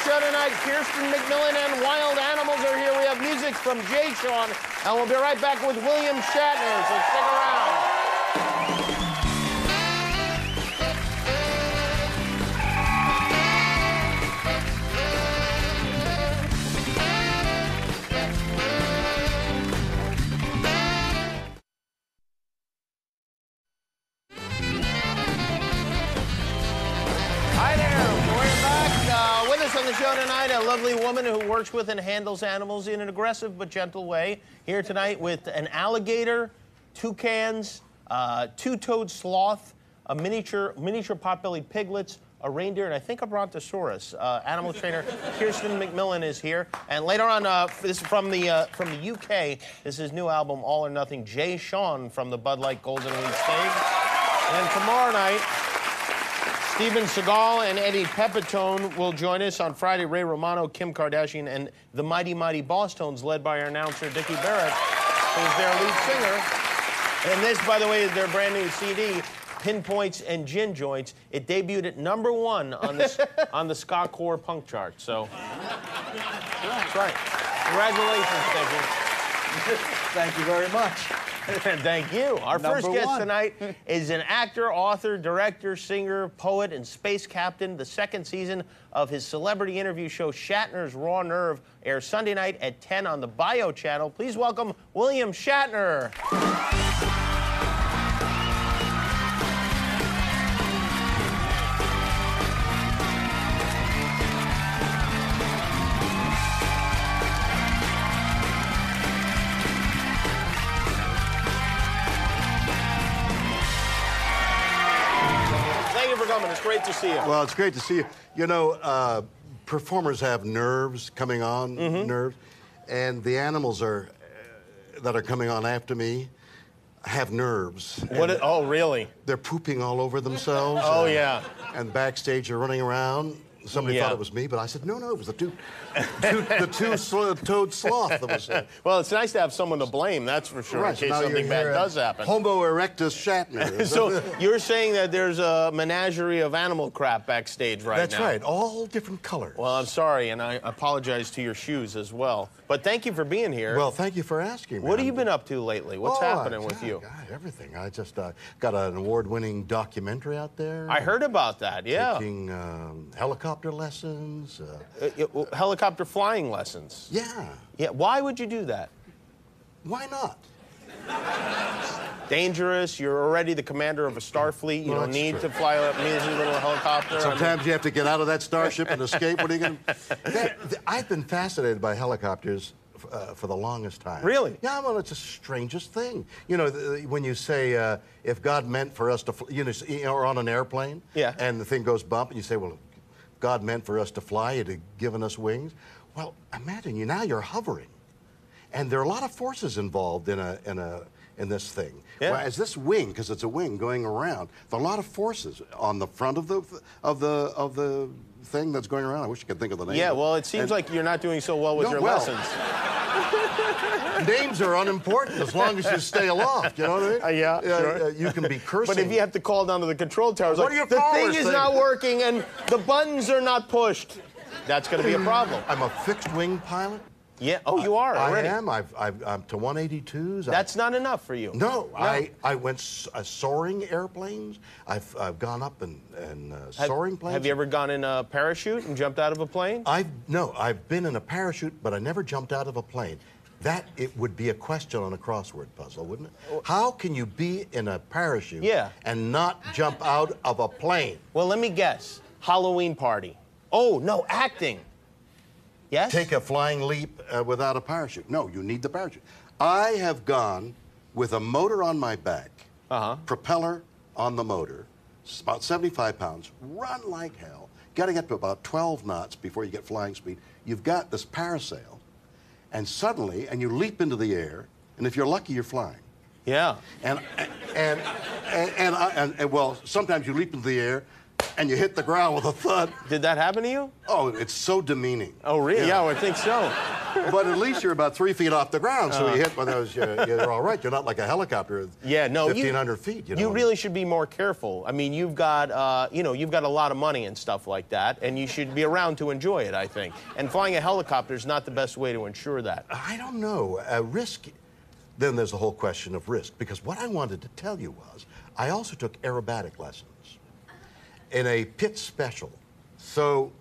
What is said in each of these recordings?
show tonight. Kirstin McMillan and Wild Animals are here. We have music from Jay Sean, and we'll be right back with William Shatner, so stick around. On the show tonight, a lovely woman who works with and handles animals in an aggressive but gentle way. Here tonight with an alligator, toucans, two-toed sloth, a miniature pot-bellied piglets, a reindeer, and I think a brontosaurus. Animal trainer Kirstin McMillan is here. And later on, this is from the UK. This is his new album, All or Nothing. Jay Sean from the Bud Light Golden Wing stage. And tomorrow night, Steven Seagal and Eddie Pepitone will join us. On Friday, Ray Romano, Kim Kardashian, and the Mighty Mighty Boss Tones, led by our announcer, Dickie Barrett, who's their lead singer. And this, by the way, is their brand new CD, Pinpoints and Gin Joints. It debuted at #1 on the ska core punk chart. So, that's right. Congratulations, Dickie. Thank you very much. Thank you. Our first guest tonight is an actor, author, director, singer, poet, and space captain. The second season of his celebrity interview show, Shatner's Raw Nerve, airs Sunday night at 10 on the Bio channel. Please welcome William Shatner. It's great to see you. Well, it's great to see you. You know, performers have nerves coming on, nerves, and the animals that are coming on after me have nerves. Oh, really? They're pooping all over themselves. Oh, yeah. And backstage they're running around. Somebody thought it was me, but I said, no, it was the two-toed sloth that was there. Well, it's nice to have someone to blame, that's for sure, in case something bad does happen. Homo erectus Shatner. So you're saying that there's a menagerie of animal crap backstage right now? That's right, all different colors. Well, I'm sorry, and I apologize to your shoes as well. But thank you for being here. Well, thank you for asking me. What have you been up to lately? What's happening with you? God, everything. I just got an award-winning documentary out there. I heard about that, yeah. Taking helicopter lessons. Helicopter flying lessons? Yeah. Yeah. Why would you do that? Why not? Dangerous. You're already the commander of a Starfleet. You don't need to fly a measly little helicopter. Sometimes you have to get out of that starship and escape. What are you going to... I've been fascinated by helicopters for the longest time. Really? Yeah, well, it's the strangest thing. You know, when you say, if God meant for us to... You know, or on an airplane, and the thing goes bump, and you say, well, God meant for us to fly, He'd have given us wings. Well, imagine now you're hovering. And there are a lot of forces involved in this thing. Yeah. Whereas this wing, because it's a wing going around, there are a lot of forces on the front of the thing that's going around. I wish I could think of the name. Yeah, well, it seems like you're not doing so well with your lessons. Names are unimportant as long as you stay aloft, you know what I mean? Yeah, sure. You can be cursing. But if you have to call down to the control towers, what like, the thing is not working and the buttons are not pushed, that's going to be a problem. I'm a fixed-wing pilot. Yeah. Oh, you are already. I am. I'm to 182s. That's not enough for you. No. I went soaring airplanes. I've gone up in soaring planes. Have you ever gone in a parachute and jumped out of a plane? No. I've been in a parachute, but I never jumped out of a plane. It would be a question on a crossword puzzle, wouldn't it? How can you be in a parachute and not jump out of a plane? Well, let me guess. Halloween party. Oh, no, acting. Yes? Take a flying leap without a parachute. No, you need the parachute. I have gone with a motor on my back, propeller on the motor, it's about 75 pounds, run like hell, got to get to about 12 knots before you get flying speed. You've got this parasail, and suddenly, and you leap into the air, and if you're lucky, you're flying. Yeah. And well, sometimes you leap into the air, and you hit the ground with a thud. Did that happen to you? Oh, it's so demeaning. Oh, really? Yeah, I think so. But at least you're about 3 feet off the ground, so you hit one of those, you're all right. You're not like a helicopter at 1,500 feet. You really should be more careful. I mean, you've got, you've got a lot of money and stuff like that, and you should be around to enjoy it, I think. And flying a helicopter is not the best way to ensure that. I don't know. Risk, then there's the whole question of risk, because what I wanted to tell you was, I also took aerobatic lessons in a pit special. So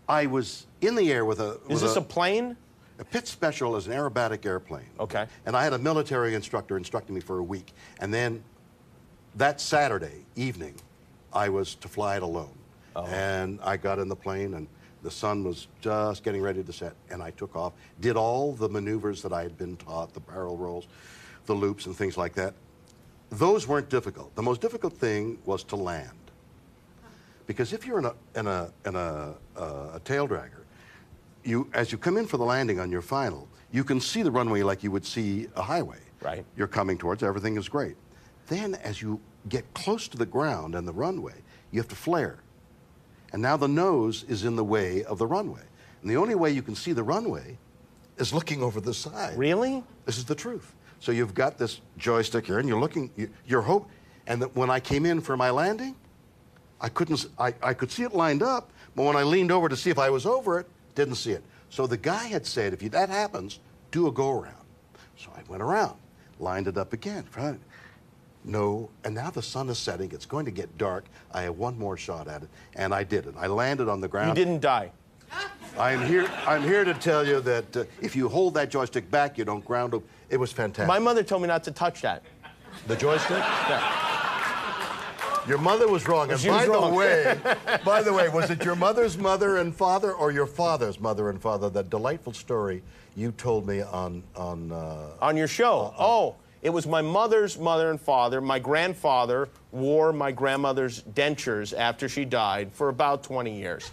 I was in the air with a... Is this a plane? A pit special is an aerobatic airplane. Okay. And I had a military instructor instructing me for a week. And then that Saturday evening, I was to fly it alone. Oh. And I got in the plane, and the sun was just getting ready to set, and I took off, did all the maneuvers that I had been taught, the barrel rolls, the loops, and things like that. Those weren't difficult. The most difficult thing was to land. Because if you're in a tail dragger, as you come in for the landing on your final, you can see the runway like you would see a highway. Right. You're coming towards, everything is great. Then as you get close to the ground and the runway, you have to flare. And now the nose is in the way of the runway. And the only way you can see the runway is looking over the side. Really? This is the truth. So you've got this joystick here, and you're looking, and when I came in for my landing, I could see it lined up, but when I leaned over to see if I was over it, didn't see it. So the guy had said, if that happens, do a go-around. So I went around, lined it up again. No, and now the sun is setting. It's going to get dark. I have one more shot at it, and I did it. I landed on the ground. You didn't die. I'm here to tell you that if you hold that joystick back, you don't ground it. It was fantastic. My mother told me not to touch that. The joystick? Yeah. Your mother was wrong. And by the way, was it your mother's mother and father or your father's mother and father? That delightful story you told me on your show. It was my mother's mother and father. My grandfather wore my grandmother's dentures after she died for about 20 years.